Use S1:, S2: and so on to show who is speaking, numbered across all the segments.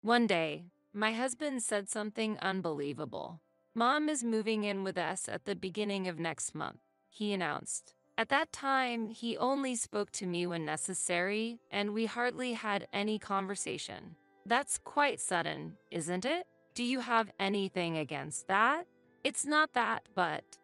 S1: One day, my husband said something unbelievable. "Mom is moving in with us at the beginning of next month," he announced. At that time, he only spoke to me when necessary, and we hardly had any conversation. That's quite sudden, isn't it? Do you have anything against that? It's not that, but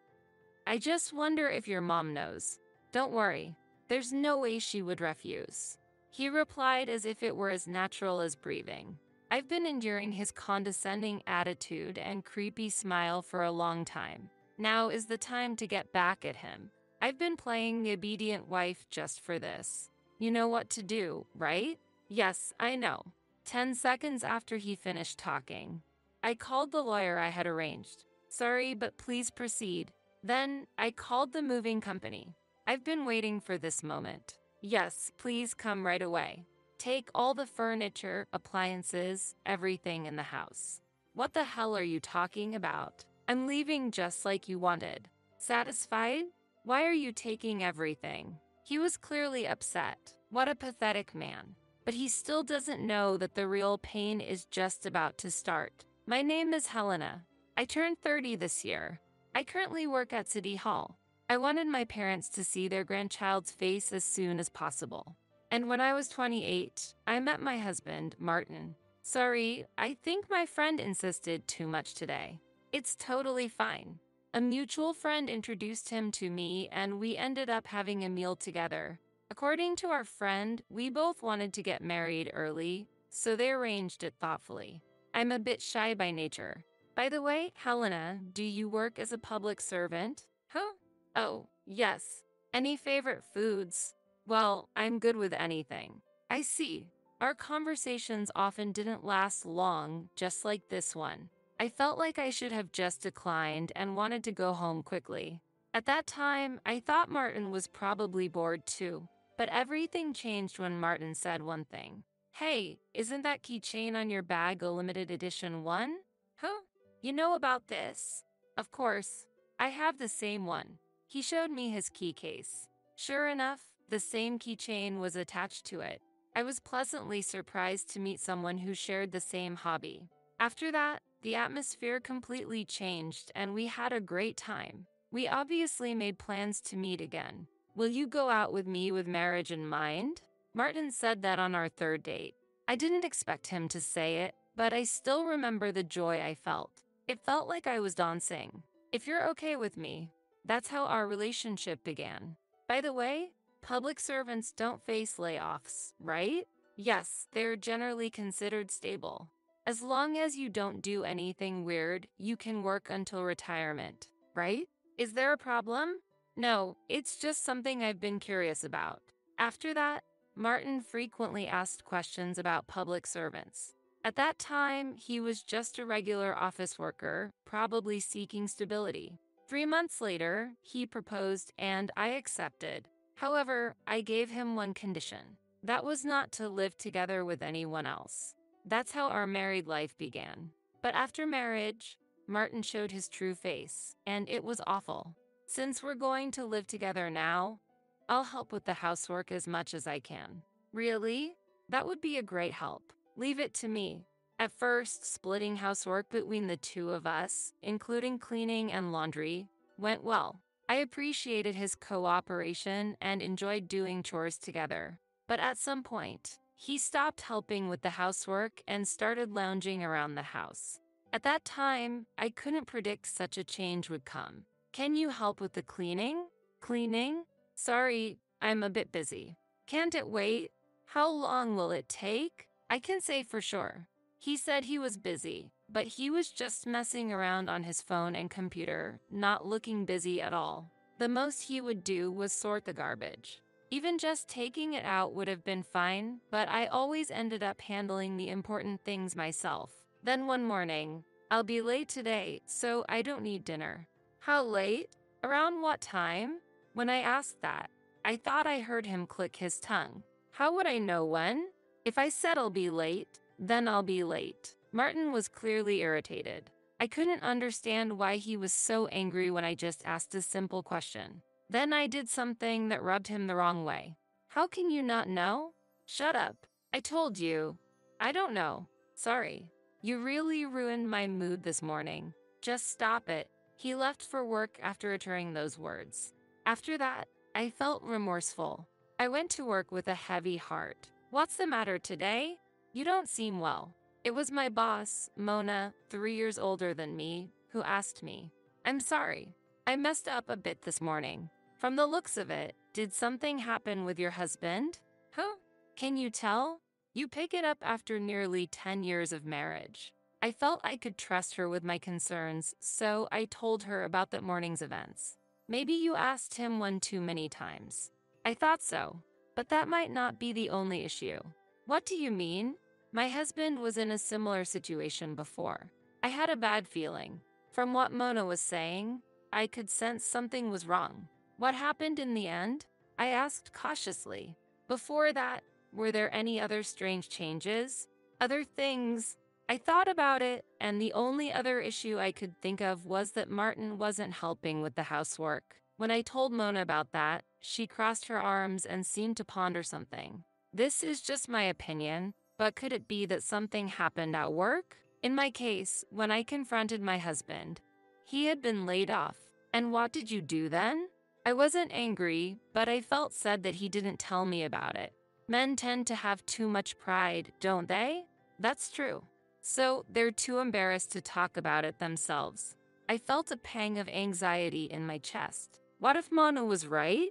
S1: I just wonder if your mom knows. Don't worry, there's no way she would refuse. He replied as if it were as natural as breathing. I've been enduring his condescending attitude and creepy smile for a long time. Now is the time to get back at him. I've been playing the obedient wife just for this. You know what to do, right? Yes, I know. 10 seconds after he finished talking, I called the lawyer I had arranged. Sorry, but please proceed. Then, I called the moving company. I've been waiting for this moment. Yes, please come right away. Take all the furniture, appliances, everything in the house. What the hell are you talking about? I'm leaving just like you wanted. Satisfied? Why are you taking everything? He was clearly upset. What a pathetic man. But he still doesn't know that the real pain is just about to start. My name is Helena. I turned 30 this year. I currently work at City Hall. I wanted my parents to see their grandchild's face as soon as possible. And when I was 28, I met my husband, Martin. Sorry, I think my friend insisted too much today. It's totally fine. A mutual friend introduced him to me, and we ended up having a meal together. According to our friend, we both wanted to get married early, so they arranged it thoughtfully. I'm a bit shy by nature. By the way, Helena, do you work as a public servant? Huh? Oh, yes. Any favorite foods? Well, I'm good with anything. I see. Our conversations often didn't last long, just like this one. I felt like I should have just declined and wanted to go home quickly. At that time, I thought Martin was probably bored too. But everything changed when Martin said one thing. Hey, isn't that keychain on your bag a limited edition one? Huh? You know about this? Of course. I have the same one. He showed me his key case. Sure enough, the same keychain was attached to it. I was pleasantly surprised to meet someone who shared the same hobby. After that, the atmosphere completely changed and we had a great time. We obviously made plans to meet again. Will you go out with me with marriage in mind? Martin said that on our third date. I didn't expect him to say it, but I still remember the joy I felt. It felt like I was dancing. If you're okay with me, that's how our relationship began. By the way, public servants don't face layoffs, right? Yes, they're generally considered stable. As long as you don't do anything weird, you can work until retirement, right? Is there a problem? No, it's just something I've been curious about. After that, Martin frequently asked questions about public servants. At that time, he was just a regular office worker, probably seeking stability. 3 months later, he proposed and I accepted. However, I gave him one condition. That was not to live together with anyone else. That's how our married life began. But after marriage, Martin showed his true face, and it was awful. Since we're going to live together now, I'll help with the housework as much as I can. Really? That would be a great help. Leave it to me. At first, splitting housework between the two of us, including cleaning and laundry, went well. I appreciated his cooperation and enjoyed doing chores together. But at some point, he stopped helping with the housework and started lounging around the house. At that time, I couldn't predict such a change would come. Can you help with the cleaning? Cleaning? Sorry, I'm a bit busy. Can't it wait? How long will it take? I can say for sure. He said he was busy, but he was just messing around on his phone and computer, not looking busy at all. The most he would do was sort the garbage. Even just taking it out would have been fine, but I always ended up handling the important things myself. Then one morning, I'll be late today, so I don't need dinner. How late? Around what time? When I asked that, I thought I heard him click his tongue. How would I know when? If I said I'll be late, then I'll be late. Martin was clearly irritated. I couldn't understand why he was so angry when I just asked a simple question. Then I did something that rubbed him the wrong way. How can you not know? Shut up. I told you. I don't know. Sorry. You really ruined my mood this morning. Just stop it. He left for work after uttering those words. After that, I felt remorseful. I went to work with a heavy heart. What's the matter today? You don't seem well. It was my boss, Mona, 3 years older than me, who asked me. I'm sorry. I messed up a bit this morning. From the looks of it, did something happen with your husband? Huh? Can you tell? You pick it up after nearly 10 years of marriage. I felt I could trust her with my concerns, so I told her about that morning's events. Maybe you asked him one too many times. I thought so, but that might not be the only issue. What do you mean? My husband was in a similar situation before. I had a bad feeling. From what Mona was saying, I could sense something was wrong. What happened in the end? I asked cautiously. Before that, were there any other strange changes? Other things? I thought about it, and the only other issue I could think of was that Martin wasn't helping with the housework. When I told Mona about that, she crossed her arms and seemed to ponder something. This is just my opinion, but could it be that something happened at work? In my case, when I confronted my husband, he had been laid off. And what did you do then? I wasn't angry, but I felt sad that he didn't tell me about it. Men tend to have too much pride, don't they? That's true. So they're too embarrassed to talk about it themselves. I felt a pang of anxiety in my chest. What if Mona was right?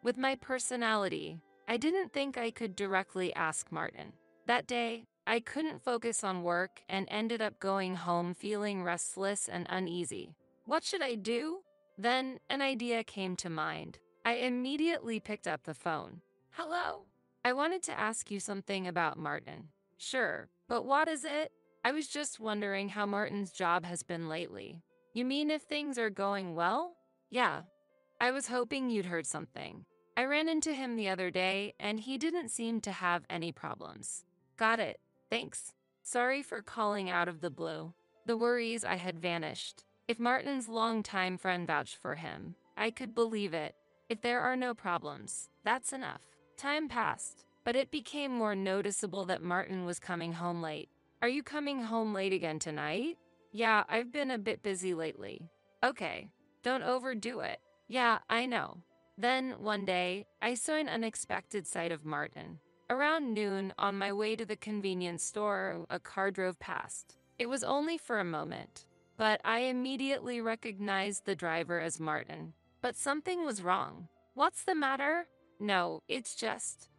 S1: With my personality, I didn't think I could directly ask Martin. That day, I couldn't focus on work and ended up going home feeling restless and uneasy. What should I do? Then an idea came to mind. I immediately picked up the phone. Hello? I wanted to ask you something about Martin. Sure, but what is it? I was just wondering how Martin's job has been lately. You mean if things are going well? Yeah. I was hoping you'd heard something. I ran into him the other day, and he didn't seem to have any problems. Got it. Thanks. Sorry for calling out of the blue. The worries I had vanished. If Martin's longtime friend vouched for him, I could believe it. If there are no problems, that's enough. Time passed, but it became more noticeable that Martin was coming home late. Are you coming home late again tonight? Yeah, I've been a bit busy lately. Okay, don't overdo it. Yeah, I know. Then, one day, I saw an unexpected sight of Martin. Around noon, on my way to the convenience store, a car drove past. It was only for a moment, but I immediately recognized the driver as Martin. But something was wrong. What's the matter? No, it's just...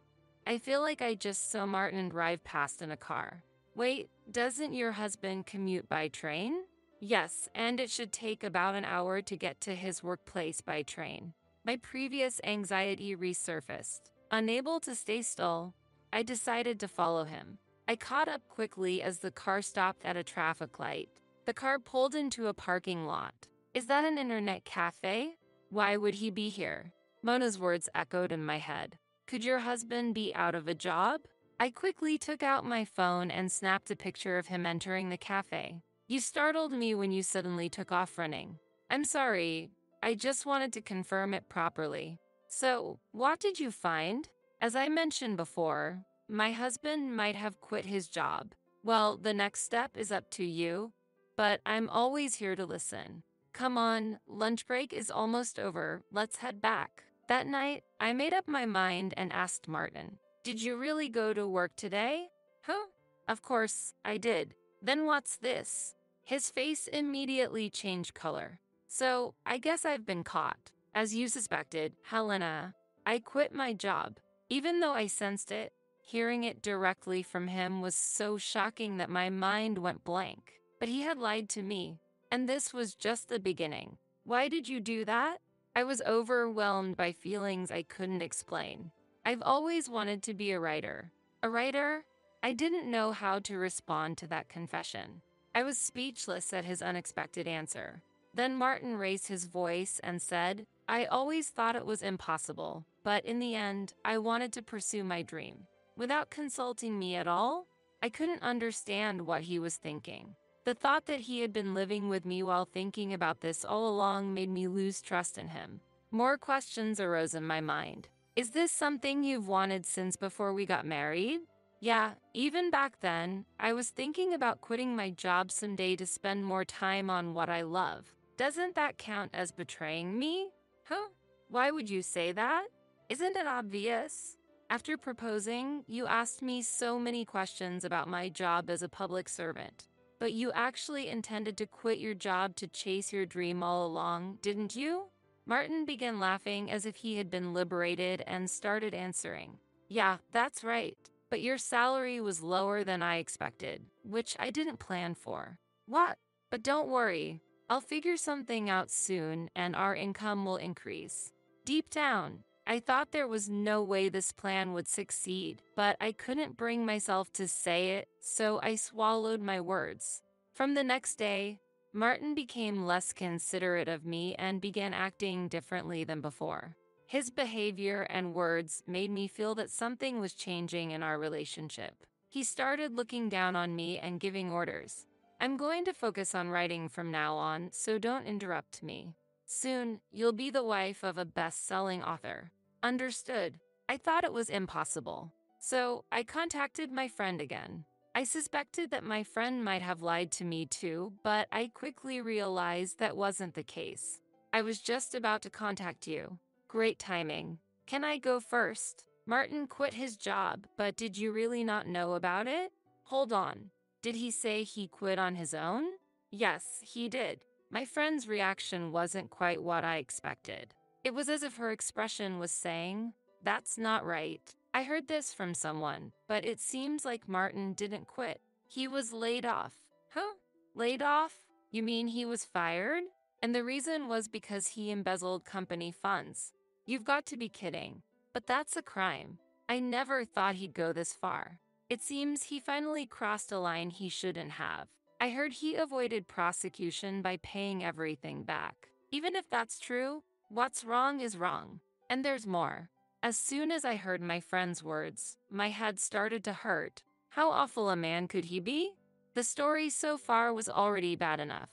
S1: I feel like I just saw Martin drive past in a car. Wait, doesn't your husband commute by train? Yes, and it should take about an hour to get to his workplace by train. My previous anxiety resurfaced. Unable to stay still, I decided to follow him. I caught up quickly as the car stopped at a traffic light. The car pulled into a parking lot. Is that an internet cafe? Why would he be here? Mona's words echoed in my head. Could your husband be out of a job? I quickly took out my phone and snapped a picture of him entering the cafe. You startled me when you suddenly took off running. I'm sorry, I just wanted to confirm it properly. So, what did you find? As I mentioned before, my husband might have quit his job. Well, the next step is up to you, but I'm always here to listen. Come on, lunch break is almost over, let's head back. That night, I made up my mind and asked Martin, did you really go to work today? Huh? Of course, I did. Then what's this? His face immediately changed color. So, I guess I've been caught. As you suspected, Helena, I quit my job. Even though I sensed it, hearing it directly from him was so shocking that my mind went blank. But he had lied to me, and this was just the beginning. Why did you do that? I was overwhelmed by feelings I couldn't explain. I've always wanted to be a writer. A writer? I didn't know how to respond to that confession. I was speechless at his unexpected answer. Then Martin raised his voice and said, I always thought it was impossible, but in the end, I wanted to pursue my dream. Without consulting me at all, I couldn't understand what he was thinking. The thought that he had been living with me while thinking about this all along made me lose trust in him. More questions arose in my mind. Is this something you've wanted since before we got married? Yeah, even back then, I was thinking about quitting my job someday to spend more time on what I love. Doesn't that count as betraying me? Huh? Why would you say that? Isn't it obvious? After proposing, you asked me so many questions about my job as a public servant. But you actually intended to quit your job to chase your dream all along, didn't you? Martin began laughing as if he had been liberated and started answering. Yeah, that's right. But your salary was lower than I expected, which I didn't plan for. What? But don't worry, I'll figure something out soon and our income will increase. Deep down, I thought there was no way this plan would succeed, but I couldn't bring myself to say it, so I swallowed my words. From the next day, Martin became less considerate of me and began acting differently than before. His behavior and words made me feel that something was changing in our relationship. He started looking down on me and giving orders. I'm going to focus on writing from now on, so don't interrupt me. Soon, you'll be the wife of a best-selling author. Understood. I thought it was impossible. So, I contacted my friend again. I suspected that my friend might have lied to me too, but I quickly realized that wasn't the case. I was just about to contact you. Great timing. Can I go first? Martin quit his job, but did you really not know about it? Hold on. Did he say he quit on his own? Yes, he did. My friend's reaction wasn't quite what I expected. It was as if her expression was saying, "That's not right. I heard this from someone, but it seems like Martin didn't quit. He was laid off." Huh? Laid off? You mean he was fired? And the reason was because he embezzled company funds. You've got to be kidding. But that's a crime. I never thought he'd go this far. It seems he finally crossed a line he shouldn't have. I heard he avoided prosecution by paying everything back. Even if that's true, what's wrong is wrong. And there's more. As soon as I heard my friend's words, my head started to hurt. How awful a man could he be? The story so far was already bad enough.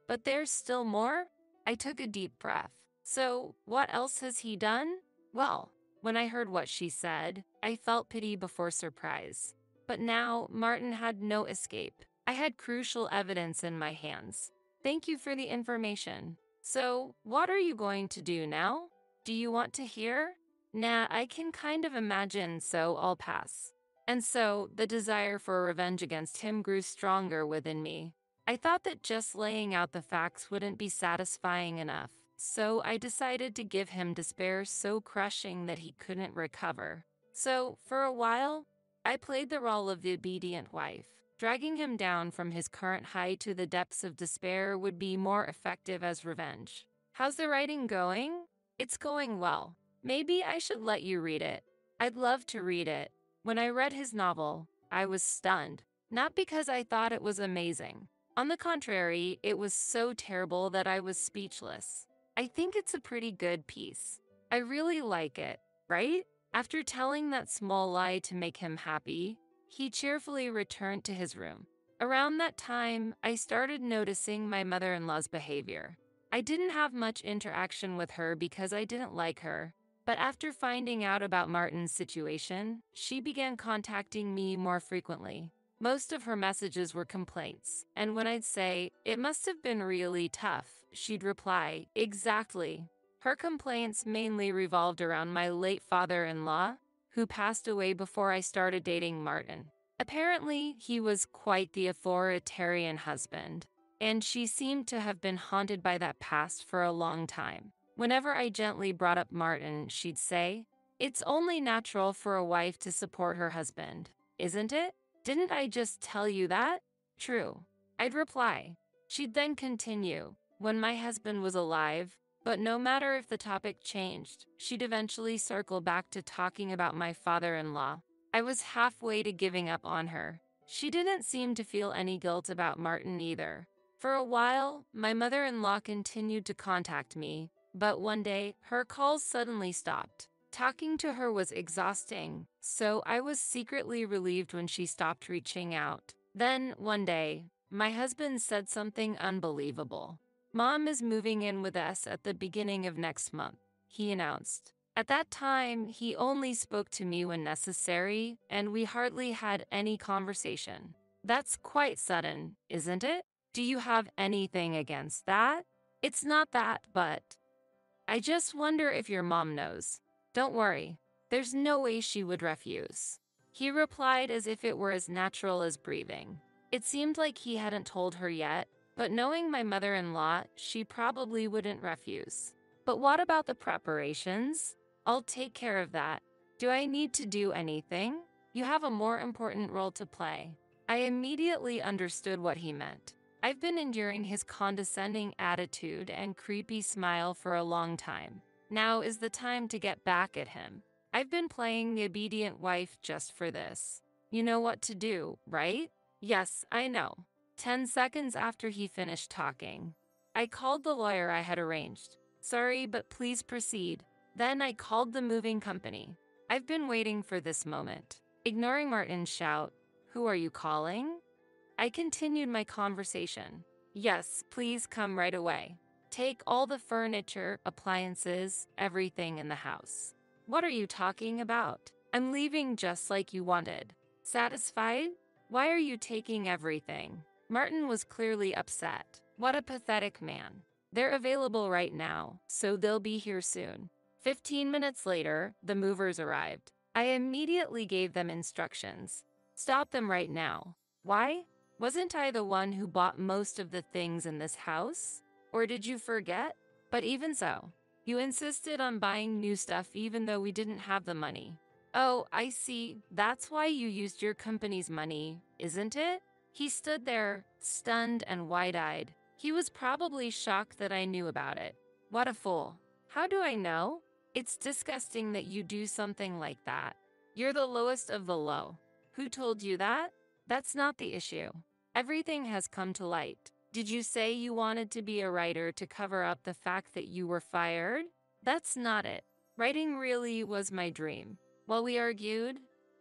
S1: But there's still more? I took a deep breath. So, what else has he done? Well, when I heard what she said, I felt pity before surprise. But now, Martin had no escape. I had crucial evidence in my hands. Thank you for the information. So, what are you going to do now? Do you want to hear? Nah, I can kind of imagine, so I'll pass. And so, the desire for revenge against him grew stronger within me. I thought that just laying out the facts wouldn't be satisfying enough, so I decided to give him despair so crushing that he couldn't recover. So, for a while, I played the role of the obedient wife. Dragging him down from his current height to the depths of despair would be more effective as revenge. How's the writing going? It's going well. Maybe I should let you read it. I'd love to read it. When I read his novel, I was stunned. Not because I thought it was amazing. On the contrary, it was so terrible that I was speechless. I think it's a pretty good piece. I really like it, right? After telling that small lie to make him happy, he cheerfully returned to his room. Around that time, I started noticing my mother-in-law's behavior. I didn't have much interaction with her because I didn't like her, but after finding out about Martin's situation, she began contacting me more frequently. Most of her messages were complaints, and when I'd say, "It must have been really tough," she'd reply, "Exactly." Her complaints mainly revolved around my late father-in-law, who passed away before I started dating Martin. Apparently, he was quite the authoritarian husband, and she seemed to have been haunted by that past for a long time. Whenever I gently brought up Martin, she'd say, "It's only natural for a wife to support her husband, isn't it? Didn't I just tell you that?" "True," I'd reply. She'd then continue, "When my husband was alive," but no matter if the topic changed, she'd eventually circle back to talking about my father-in-law. I was halfway to giving up on her. She didn't seem to feel any guilt about Martin either. For a while, my mother-in-law continued to contact me, but one day, her calls suddenly stopped. Talking to her was exhausting, so I was secretly relieved when she stopped reaching out. Then, one day, my husband said something unbelievable. "Mom is moving in with us at the beginning of next month," he announced. At that time, he only spoke to me when necessary, and we hardly had any conversation. That's quite sudden, isn't it? Do you have anything against that? It's not that, but I just wonder if your mom knows. Don't worry, there's no way she would refuse. He replied as if it were as natural as breathing. It seemed like he hadn't told her yet, but knowing my mother-in-law, she probably wouldn't refuse. But what about the preparations? I'll take care of that. Do I need to do anything? You have a more important role to play. I immediately understood what he meant. I've been enduring his condescending attitude and creepy smile for a long time. Now is the time to get back at him. I've been playing the obedient wife just for this. You know what to do, right? Yes, I know. 10 seconds after he finished talking, I called the lawyer I had arranged. Sorry, but please proceed. Then I called the moving company. I've been waiting for this moment. Ignoring Martin's shout, "Who are you calling?" I continued my conversation. Yes, please come right away. Take all the furniture, appliances, everything in the house. What are you talking about? I'm leaving just like you wanted. Satisfied? Why are you taking everything? Martin was clearly upset. What a pathetic man. They're available right now, so they'll be here soon. 15 minutes later, the movers arrived. I immediately gave them instructions. Stop them right now. Why? Wasn't I the one who bought most of the things in this house? Or did you forget? But even so, you insisted on buying new stuff even though we didn't have the money. Oh, I see. That's why you used your company's money, isn't it? He stood there, stunned and wide-eyed. He was probably shocked that I knew about it. What a fool. How do I know? It's disgusting that you do something like that. You're the lowest of the low. Who told you that? That's not the issue. Everything has come to light. Did you say you wanted to be a writer to cover up the fact that you were fired? That's not it. Writing really was my dream. While we argued,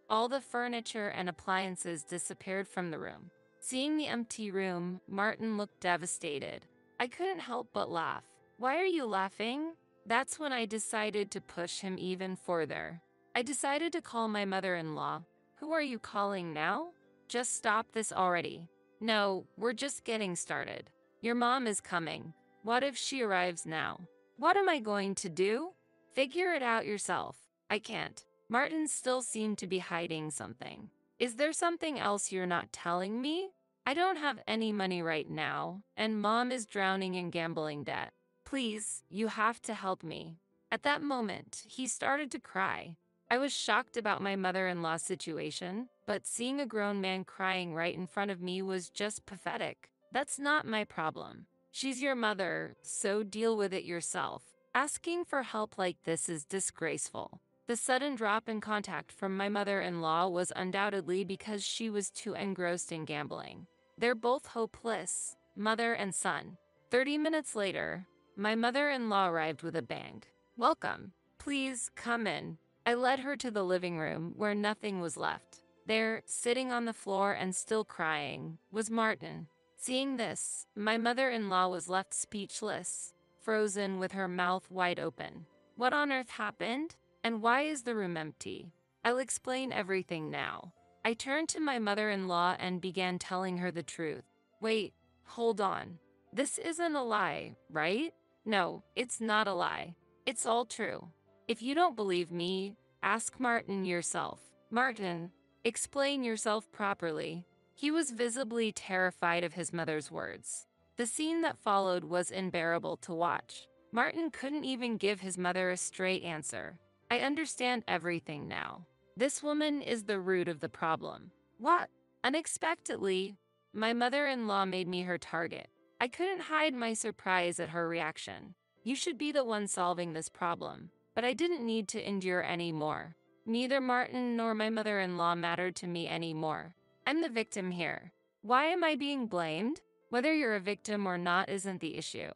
S1: all the furniture and appliances disappeared from the room. Seeing the empty room, Martin looked devastated. I couldn't help but laugh. Why are you laughing? That's when I decided to push him even further. I decided to call my mother-in-law. Who are you calling now? Just stop this already. No, we're just getting started. Your mom is coming. What if she arrives now? What am I going to do? Figure it out yourself. I can't. Martin still seemed to be hiding something. Is there something else you're not telling me? I don't have any money right now, and Mom is drowning in gambling debt. Please, you have to help me. At that moment, he started to cry. I was shocked about my mother-in-law's situation, but seeing a grown man crying right in front of me was just pathetic. That's not my problem. She's your mother, so deal with it yourself. Asking for help like this is disgraceful. The sudden drop in contact from my mother-in-law was undoubtedly because she was too engrossed in gambling. They're both hopeless, mother and son. 30 minutes later, my mother-in-law arrived with a bang. Welcome. Please come in. I led her to the living room where nothing was left. There, sitting on the floor and still crying, was Martin. Seeing this, my mother-in-law was left speechless, frozen with her mouth wide open. What on earth happened? And why is the room empty? I'll explain everything now. I turned to my mother-in-law and began telling her the truth. Wait, hold on. This isn't a lie, right? No, it's not a lie. It's all true. If you don't believe me, ask Martin yourself. Martin, explain yourself properly. He was visibly terrified of his mother's words. The scene that followed was unbearable to watch. Martin couldn't even give his mother a straight answer. I understand everything now. This woman is the root of the problem. What? Unexpectedly, my mother-in-law made me her target. I couldn't hide my surprise at her reaction. You should be the one solving this problem. But I didn't need to endure any more. Neither Martin nor my mother-in-law mattered to me anymore. I'm the victim here. Why am I being blamed? Whether you're a victim or not isn't the issue.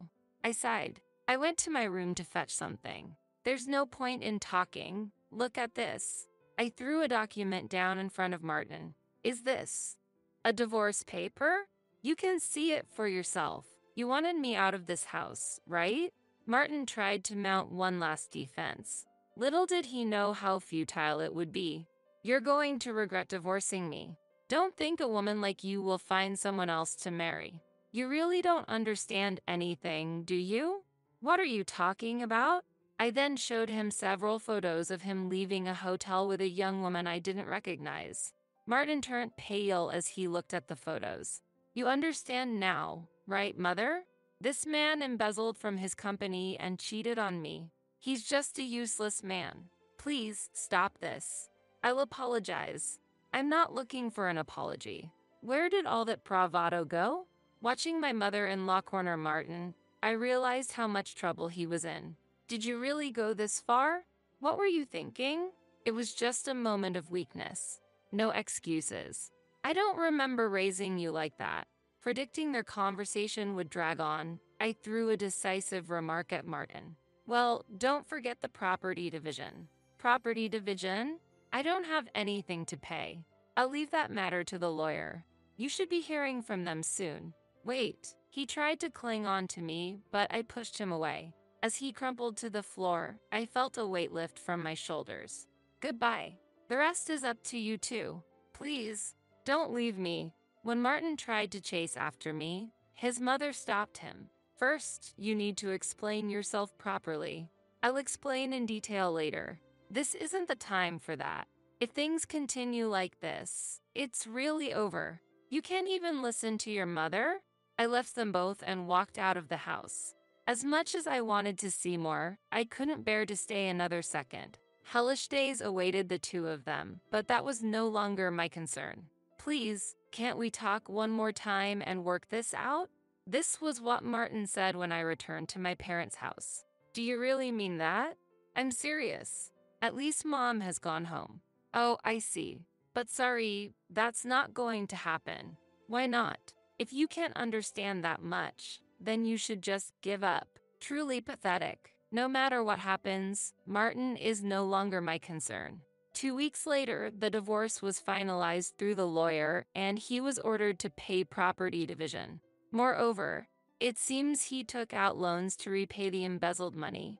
S1: I sighed. I went to my room to fetch something. There's no point in talking. Look at this. I threw a document down in front of Martin. Is this a divorce paper? You can see it for yourself. You wanted me out of this house, right? Martin tried to mount one last defense. Little did he know how futile it would be. You're going to regret divorcing me. Don't think a woman like you will find someone else to marry. You really don't understand anything, do you? What are you talking about? I then showed him several photos of him leaving a hotel with a young woman I didn't recognize. Martin turned pale as he looked at the photos. You understand now, right, Mother? This man embezzled from his company and cheated on me. He's just a useless man. Please stop this. I'll apologize. I'm not looking for an apology. Where did all that bravado go? Watching my mother-in-law corner Martin, I realized how much trouble he was in. Did you really go this far? What were you thinking? It was just a moment of weakness. No excuses. I don't remember raising you like that. Predicting their conversation would drag on, I threw a decisive remark at Martin. Well, don't forget the property division. Property division? I don't have anything to pay. I'll leave that matter to the lawyer. You should be hearing from them soon. Wait, he tried to cling on to me, but I pushed him away. As he crumpled to the floor, I felt a weight lift from my shoulders. Goodbye. The rest is up to you too. Please, don't leave me. When Martin tried to chase after me, his mother stopped him. First, you need to explain yourself properly. I'll explain in detail later. This isn't the time for that. If things continue like this, it's really over. You can't even listen to your mother? I left them both and walked out of the house. As much as I wanted to see more, I couldn't bear to stay another second. Hellish days awaited the two of them, but that was no longer my concern. Please, can't we talk one more time and work this out? This was what Martin said when I returned to my parents' house. Do you really mean that? I'm serious. At least Mom has gone home. Oh, I see. But sorry, that's not going to happen. Why not? If you can't understand that much, then you should just give up. Truly pathetic. No matter what happens, Martin is no longer my concern. 2 weeks later, the divorce was finalized through the lawyer, and he was ordered to pay property division. Moreover, it seems he took out loans to repay the embezzled money.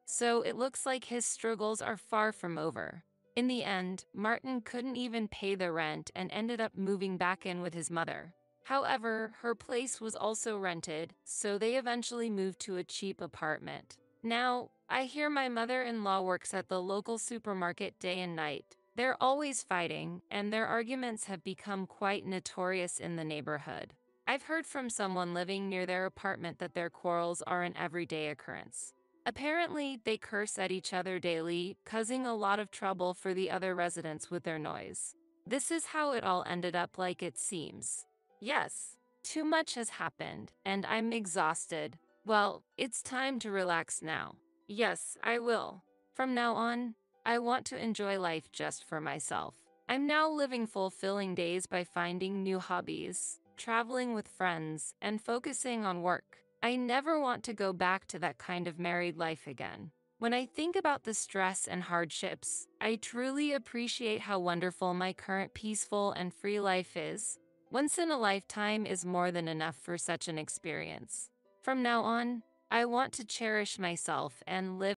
S1: So it looks like his struggles are far from over. In the end, Martin couldn't even pay the rent and ended up moving back in with his mother. However, her place was also rented, so they eventually moved to a cheap apartment. Now, I hear my mother-in-law works at the local supermarket day and night. They're always fighting, and their arguments have become quite notorious in the neighborhood. I've heard from someone living near their apartment that their quarrels are an everyday occurrence. Apparently, they curse at each other daily, causing a lot of trouble for the other residents with their noise. This is how it all ended up like it seems. Yes, too much has happened, and I'm exhausted. Well, it's time to relax now. Yes, I will. From now on, I want to enjoy life just for myself. I'm now living fulfilling days by finding new hobbies, traveling with friends, and focusing on work. I never want to go back to that kind of married life again. When I think about the stress and hardships, I truly appreciate how wonderful my current peaceful and free life is. Once in a lifetime is more than enough for such an experience. From now on, I want to cherish myself and live